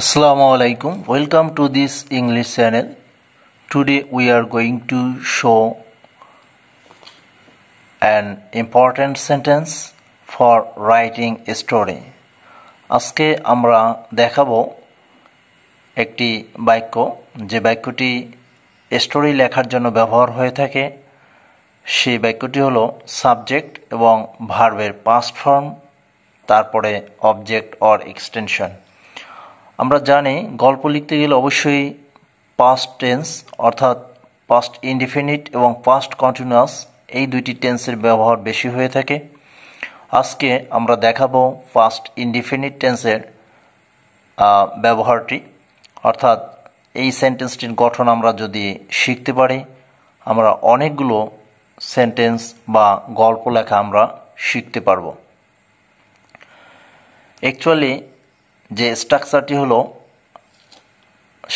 Assalamualaikum. Welcome to this English channel. Today we are going to show an important sentence for writing a story. আজকে আমরা দেখাবো একটি বাক্য যে বাক্যটি স্টোরি লেখার জন্য ব্যবহার হয়ে থাকে। সেই বাক্যটি হলো সাবজেক্ট এবং ভার্বের পাস্ট ফর্ম, তারপরে অবজেক্ট অর এক্সটেনশন। আমরা জানি গল্প লিখতে গেলে অবশ্যই পাস্ট টেন্স অর্থাৎ পাস্ট ইনডিফিনিট এবং পাস্ট কন্টিনিউয়াস এই দুইটি টেন্সের ব্যবহার বেশি হয়ে থাকে। আজকে আমরা দেখাবো পাস্ট ইনডিফিনিট টেন্সের ব্যবহারটি, অর্থাৎ এই সেন্টেন্সটির গঠন আমরা যদি শিখতে পারি আমরা অনেকগুলো সেন্টেন্স বা গল্প লেখা আমরা শিখতে পারবো। অ্যাকচুয়ালি যে স্ট্রাকচারটি হলো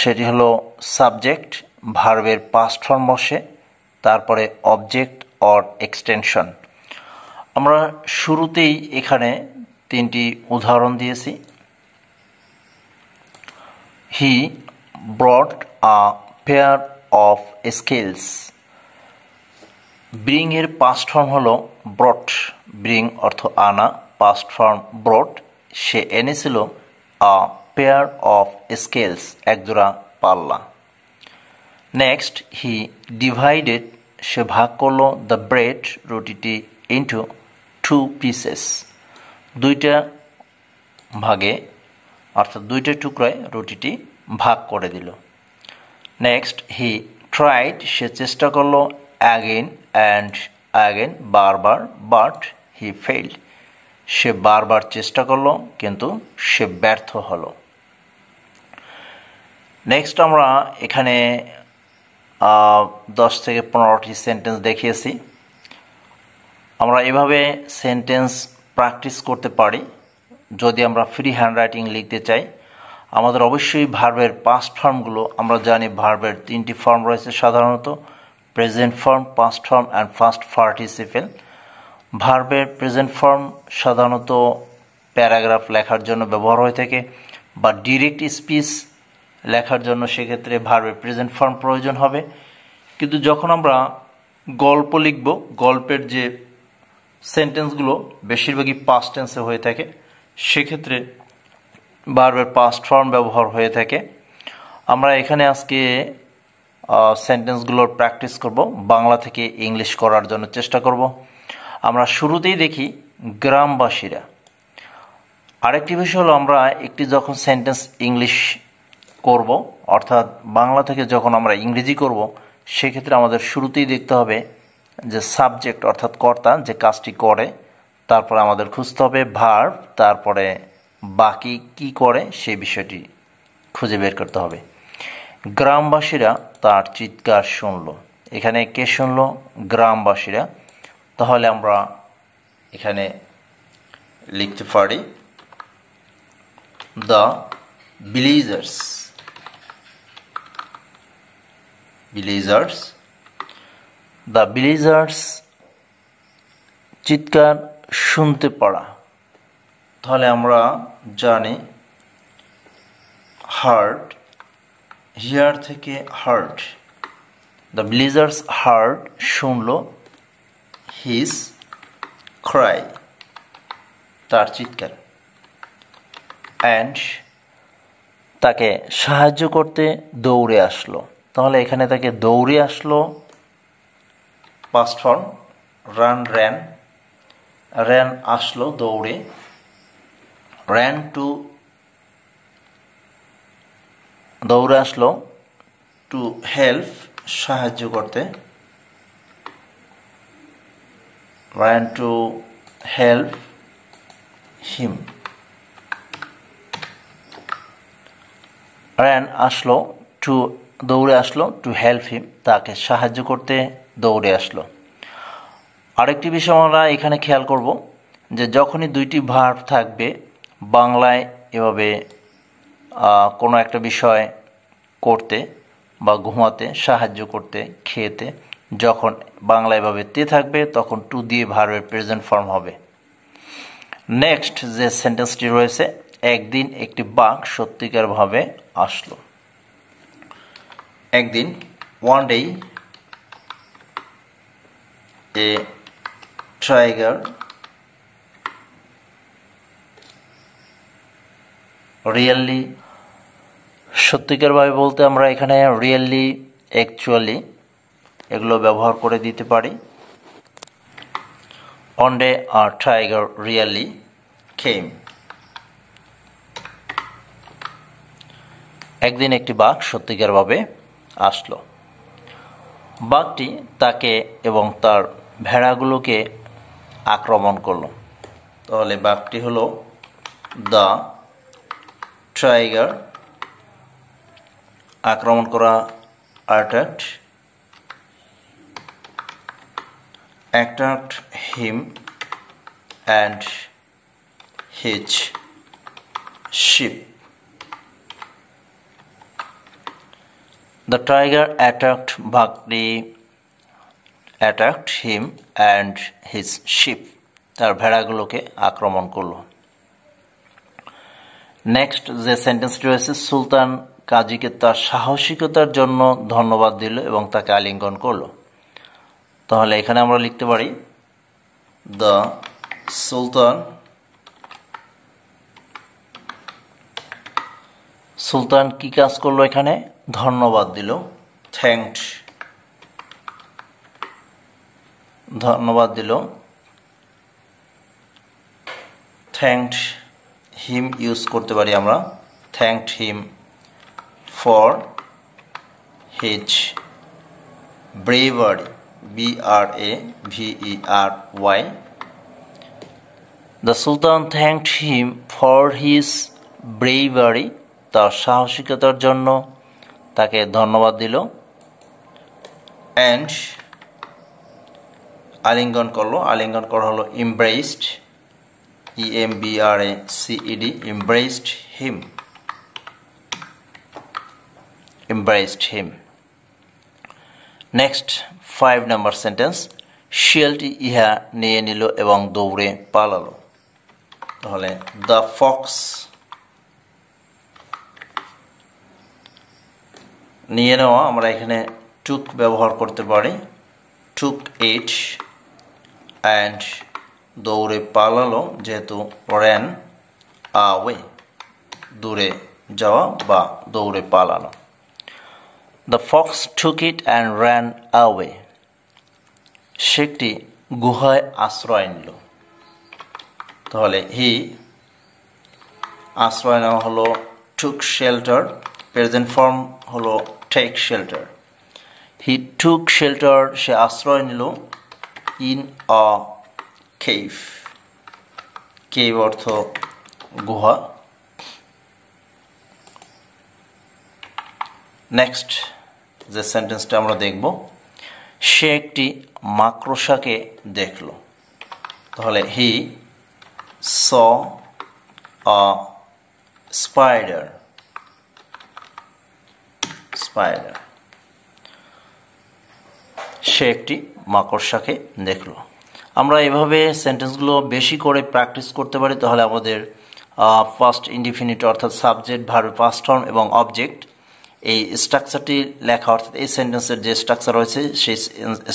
সেটি হলো সাবজেক্ট, ভার্বের পাস্ট ফর্ম বসে, তারপরে অবজেক্ট অর এক্সটেনশন। আমরা শুরুতেই এখানে তিনটি উদাহরণ দিয়েছি। He brought a pair of scales. Bring এর পাস্ট ফর্ম হলো ব্রট। ব্রিং অর্থ আনা, পাস্ট ফর্ম ব্রট। সে এনেছিল a pair of scales, একজোড়া পাল্লা। নেক্সট হি ডিভাইডেড, সে ভাগ করলো দ্য ব্রেড, রুটিটি, ইন্টু টু পিসেস, দুইটা ভাগে অর্থাৎ দুইটা টুকরায় রুটিটি ভাগ করে দিল। নেক্সট হি ট্রাইড, সে চেষ্টা করলো অ্যাগেন অ্যান্ড অ্যাগেন, বারবার, বাট হি ফেইল্ড, সে বারবার চেষ্টা করলো কিন্তু সে ব্যর্থ হলো। নেক্সট আমরা এখানে 10 থেকে 15টি সেন্টেন্স দেখিয়েছি। আমরা এভাবে সেন্টেন্স প্র্যাকটিস করতে পারি যদি আমরা ফ্রি হ্যান্ডরাইটিং লিখতে চাই। আমাদের অবশ্যই ভার্বের পাস্ট ফর্মগুলো, আমরা জানি ভার্বের তিনটি ফর্ম রয়েছে সাধারণত, present form, past form and past participle. ভার্বের প্রেজেন্ট ফর্ম সাধারণত প্যারাগ্রাফ লেখার জন্য ব্যবহার হয়ে থাকে বা ডিরেক্ট স্পিচ লেখার জন্য সেক্ষেত্রে ভার্বের প্রেজেন্ট ফর্ম প্রয়োজন হবে। কিন্তু যখন আমরা গল্প লিখব, গল্পের যে সেন্টেন্সগুলো বেশিরভাগই পাস্ট টেন্সে হয়ে থাকে, সেক্ষেত্রে ভার্বের পাস্ট ফর্ম ব্যবহার হয়ে থাকে। আমরা এখানে আজকে সেন্টেন্সগুলোর প্র্যাকটিস করব, বাংলা থেকে ইংলিশ করার জন্য চেষ্টা করব। আমরা শুরুতেই দেখি গ্রামবাসীরা। আরেকটি বিষয় হলো আমরা একটি যখন সেন্টেন্স ইংলিশ করব অর্থাৎ বাংলা থেকে যখন আমরা ইংরেজি করব সেক্ষেত্রে আমাদের শুরুতেই দেখতে হবে যে সাবজেক্ট অর্থাৎ কর্তা যে কাজটি করে, তারপরে আমাদের খুঁজতে হবে ভার্ব, তারপরে বাকি কি করে সেই বিষয়টি খুঁজে বের করতে হবে। গ্রামবাসীরা তার চিৎকার শুনল। এখানে কে শুনল? গ্রামবাসীরা। তাহলে আমরা এখানে লিখতে পারি দ্য ভিলেজার্স। দ্য ভিলেজার্স চিৎকার শুনতে পারা। তাহলে আমরা জানি হার্ড, হিয়ার থেকে হার্ড। দ্য ভিলেজার্স হার্ড, শুনল, হিজ ক্রাই, তার চিৎকার, অ্যান্ড তাকে সাহায্য করতে দৌড়ে আসলো। তাহলে এখানে তাকে দৌড়ে আসলো past form run, ran, ran আসলো দৌড়ে, র্যান টু দৌড়ে আসলো, টু হেল্প সাহায্য করতে, ran to help him. ran আসলো টু দৌড়ে আসলো, টু হেল্প হিম তাকে সাহায্য করতে দৌড়ে আসলো। আরেকটি বিষয় আমরা এখানে খেয়াল করব যে যখনই দুইটি ভার্ব থাকবে বাংলায় এভাবে কোনো একটা বিষয় করতে বা ঘুমাতে, সাহায্য করতে, খেতে, যখন বাংলায় এভাবে তে থাকবে তখন টু দিয়ে ভার্বের প্রেজেন্ট ফর্ম হবে। নেক্সট যে সেন্টেন্সটি রয়েছে একদিন একটি বাঘ সত্যিকারভাবে আসলো। একদিন, one day a tiger really, সত্যিকারভাবে বলতে আমরা এখানে রিয়েলি, অ্যাকচুয়ালি এগুলো ব্যবহার করে দিতে পারি। One day a tiger really came. একদিন একটি বাঘ সত্যিকারভাবে আসলো। বাঘটি তাকে এবং তার ভেড়াগুলোকে আক্রমণ করলো। তাহলে বাঘটি হলো দ্য টাইগার, আক্রমণ করা attacked him and his sheep. The tiger attacked him and his sheep. তার ভেড়াগুলোকে আক্রমণ করলো। নেক্সট যে সেন্টেন্সটি রয়েছে, সুলতান কাজীকে তার সাহসিকতার জন্য ধন্যবাদ দিল এবং তাকে আলিঙ্গন করলো। তাহলে এখানে আমরা লিখতে পারি দ্য সুলতান কি কাজ করলো, এখানে ধন্যবাদ দিল, থ্যাঙ্কড হিম ইউজ করতে পারি আমরা, thanked him for his bravery, BRAVERY. The Sultan thanked him for his bravery. তার সাহসিকতার জন্য তাকে ধন্যবাদ দিল। And আলিঙ্গন করলো, আলিঙ্গন করা হলো embraced, EMBRACED, embraced him. Next 5 number sentence, শিয়ালটি ইহা নিয়ে নিল এবং দৌড়ে পালালো। তাহলে দ্য ফক্স, নিয়ে নেওয়া আমরা এখানে টুক ব্যবহার করতে পারি, টুক ইট, অ্যান্ড দৌড়ে পালালো যেহেতু ran away, দূরে যাওয়া বা দৌড়ে পালানো। The fox took it and ran away. সে একটি গুহায় আশ্রয় নিল। তাহলে হি, আশ্রয় নেওয়া হলো took shelter, প্রেজেন্ট ফর্ম হলো take shelter. He took shelter, সে আশ্রয় নিল in a cave. cave অর্থ গুহা। নেক্সট যে সেন্টেন্সটা আমরা দেখব, সে একটি মাকড়সাকে দেখল। তাহলে হি saw a spider. সে একটি মাকড়সাকে দেখল। আমরা এভাবে সেন্টেন্সগুলো বেশি করে প্র্যাকটিস করতে পারি, তাহলে আমাদের ফার্স্ট ইনডিফিনিট অর্থাৎ সাবজেক্ট, ভার্ব, পাস্ট ফর্ম এবং অবজেক্ট, এই স্ট্রাকচারটি লেখা অর্থাৎ এই সেন্টেন্সের যে স্ট্রাকচার রয়েছে সেই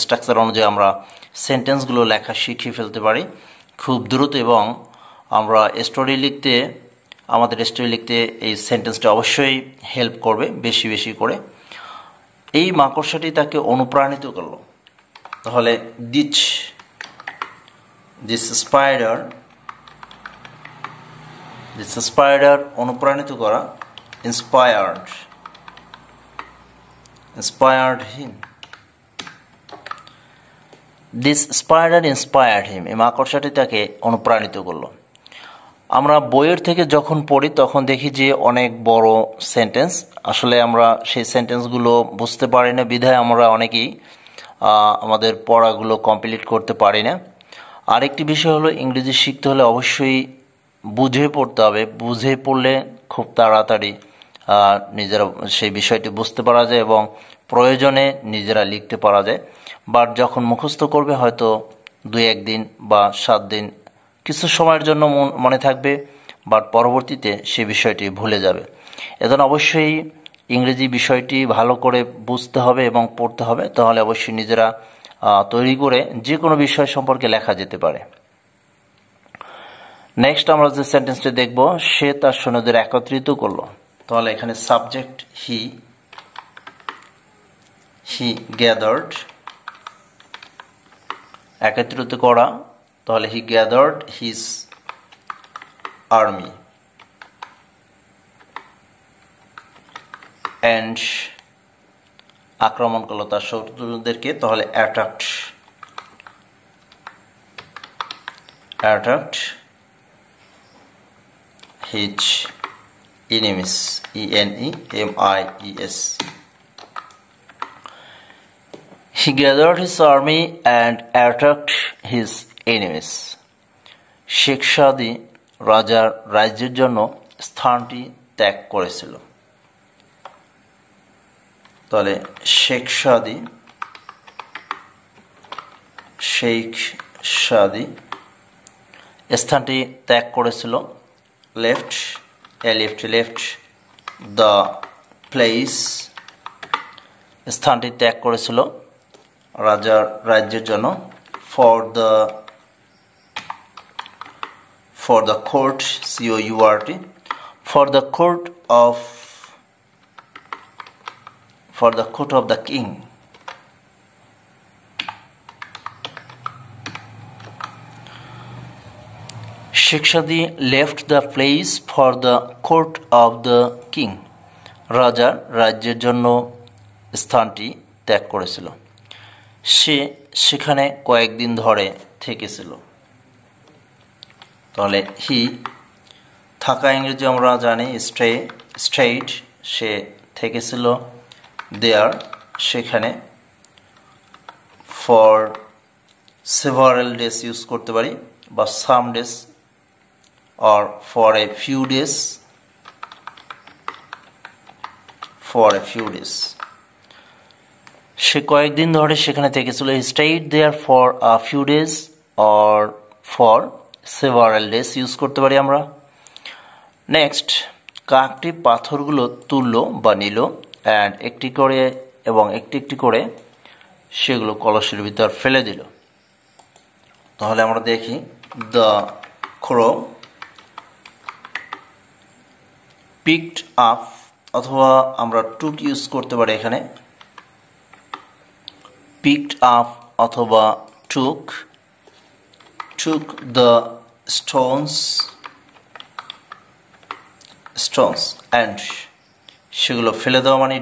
স্ট্রাকচার অনুযায়ী আমরা সেন্টেন্সগুলো লেখা শিখিয়ে ফেলতে পারি খুব দ্রুত। এবং আমরা আমাদের স্টোরি লিখতে এই সেন্টেন্সটা অবশ্যই হেল্প করবে বেশি বেশি করে। এই মাকড়সাটি তাকে অনুপ্রাণিত করলো। তাহলে দিস স্পাইডার অনুপ্রাণিত করা, inspired him. This spider inspired him. এই মাকড়সাটি তাকে অনুপ্রাণিত করলো। আমরা বইয়ের থেকে যখন পড়ি তখন দেখি যে অনেক বড় সেন্টেন্স, আসলে আমরা সেই সেন্টেন্সগুলো বুঝতে পারি না, বিধায় আমরা অনেকেই আমাদের পড়াগুলো কমপ্লিট করতে পারি না। আরেকটি বিষয় হলো, ইংরেজি শিখতে হলে অবশ্যই বুঝে পড়তে হবে। বুঝে পড়লে খুব তাড়াতাড়ি নিজেরা সেই বিষয়টি বুঝতে পারা যায় এবং প্রয়োজনে নিজেরা লিখতে পারা যায়। বাট যখন মুখস্থ করবে হয়তো 2-1 দিন বা 7 দিন কিছু সময়ের জন্য মনে থাকবে, বাট পরবর্তীতে সে বিষয়টি ভুলে যাবে। এজন্য অবশ্যই ইংরেজি বিষয়টি ভালো করে বুঝতে হবে এবং পড়তে হবে, তাহলে অবশ্যই নিজেরা তৈরি করে যে কোনো বিষয় সম্পর্কে লেখা যেতে পারে। নেক্সট আমরা যে সেন্টেন্সটি দেখব, সে তার সৈন্যদের একত্রিত করলো। তাহলে এখানে সাবজেক্ট হি গ্যাদার্ড, একত্রিত করা, তাহলে হি গ্যাদার্ড হিজ আর্মি অ্যান্ড আক্রমণ করলো তার শত্রুদেরকে, তাহলে attacked his enemies, enemies. He gathered his army and attacked his enemies. Sheikh সাদী রাজার রাজ্যের জন্য স্থানটি ত্যাগ করেছিল। তাহলে শেখ সাদী স্থানটি ত্যাগ করেছিল। left the place, স্থানটি ত্যাগ করেছিল রাজার রাজ্যের জন্য। for the court, court, for the court of the king. Sheikh Sadi left the place for the court of the king, রাজার রাজ্যের জন্য স্থানটি ত্যাগ করেছিল। সে সেখানে কয়েকদিন ধরে থেকেছিল। তাহলে হি থাকা ইংরেজি আমরা জানি স্টেইড, সে থেকেছিল। দেয়ার সেখানে। ফর সেভারাল ডেজ ইউজ করতে পারি, বা some days, or for a few days, সে কয়েকদিন ধরে সেখানে থেকেছিল। he stayed there for a few days or for several days use করতে পারি আমরা। নেক্সট, কাকটি পাথরগুলো তুললো বা নিল and একটি একটি করে সেগুলো কলসের ভিতর ফেলে দিল। তাহলে আমরা দেখি, the crow picked up, অথবা আমরা took ইউজ করতে পারি এখানে। picked up অথবা took the stones and সেগুলো ফেলে দেওয়া মানে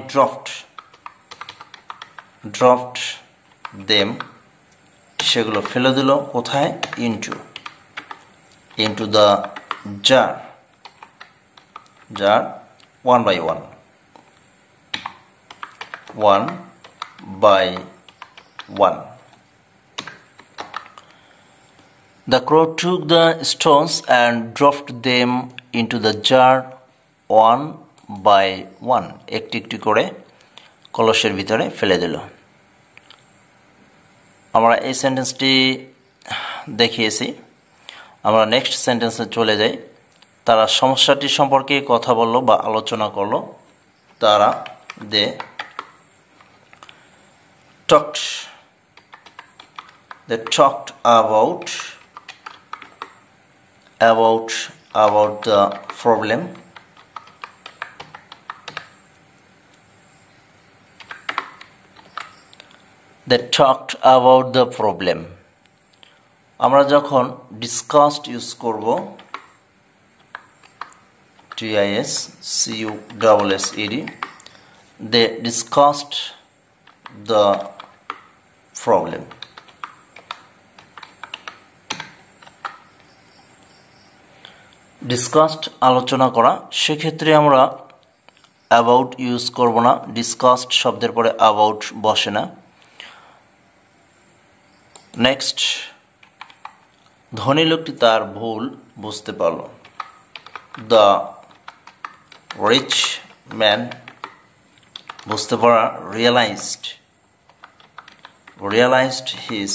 dropped them, সেগুলো ফেলে দিল কোথায়? into the jar, one by one. The crow took the stones and dropped them into the jar one by one, একটি করে কলসের ভিতরে ফেলে দিল। আমরা এই সেন্টেন্সটি দেখিয়েছি। আমরা নেক্সট সেন্টেন্সে চলে যাই। তারা সমস্যাটি সম্পর্কে কথা বলল বা আলোচনা করলো। তারা they talked about the problem. They talked about the problem. আমরা যখন discussed ইউজ করব, discussed, they discussed the problem. discussed আলোচনা করা, সেক্ষেত্রে আমরা about ইউজ করব না, discussed শব্দের পরে about বসে না। নেক্সট, ধনী লোকটি তার ভুল বুঝতে পারল। the rich man, বুঝতে পারা realized his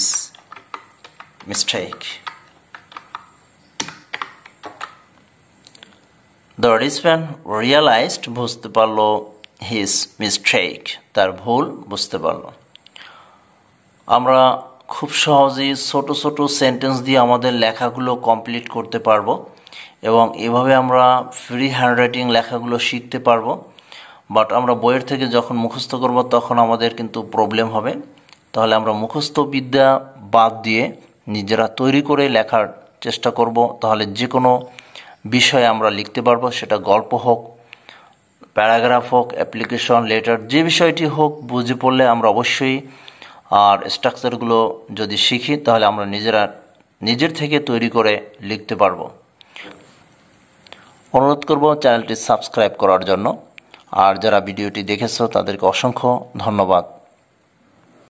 mistake. The recipient realised, বুঝতে পারলো, হিজ মিস্টেক, তার ভুল বুঝতে পারলো। আমরা খুব সহজেই ছোট ছোট সেন্টেন্স দিয়ে আমাদের লেখাগুলো কমপ্লিট করতে পারবো এবং এভাবে আমরা ফ্রি হ্যান্ডরাইটিং লেখাগুলো শিখতে পারবো। বাট আমরা বইয়ের থেকে যখন মুখস্থ করব তখন আমাদের কিন্তু প্রবলেম হবে। তাহলে আমরা মুখস্থ বিদ্যা বাদ দিয়ে নিজেরা তৈরি করে লেখার চেষ্টা করব, তাহলে যে কোনো বিষয়ে আমরা লিখতে পারবো, সেটা গল্প হোক, প্যারাগ্রাফ হোক, অ্যাপ্লিকেশন, লেটার, যে বিষয়টি হোক, বুঝে পড়লে আমরা অবশ্যই আর স্ট্রাকচারগুলো যদি শিখি তাহলে আমরা নিজের থেকে তৈরি করে লিখতে পারবো। অনুরোধ করব চ্যানেলটি সাবস্ক্রাইব করার জন্য। আর যারা ভিডিওটি দেখেছো তাদেরকে অসংখ্য ধন্যবাদ।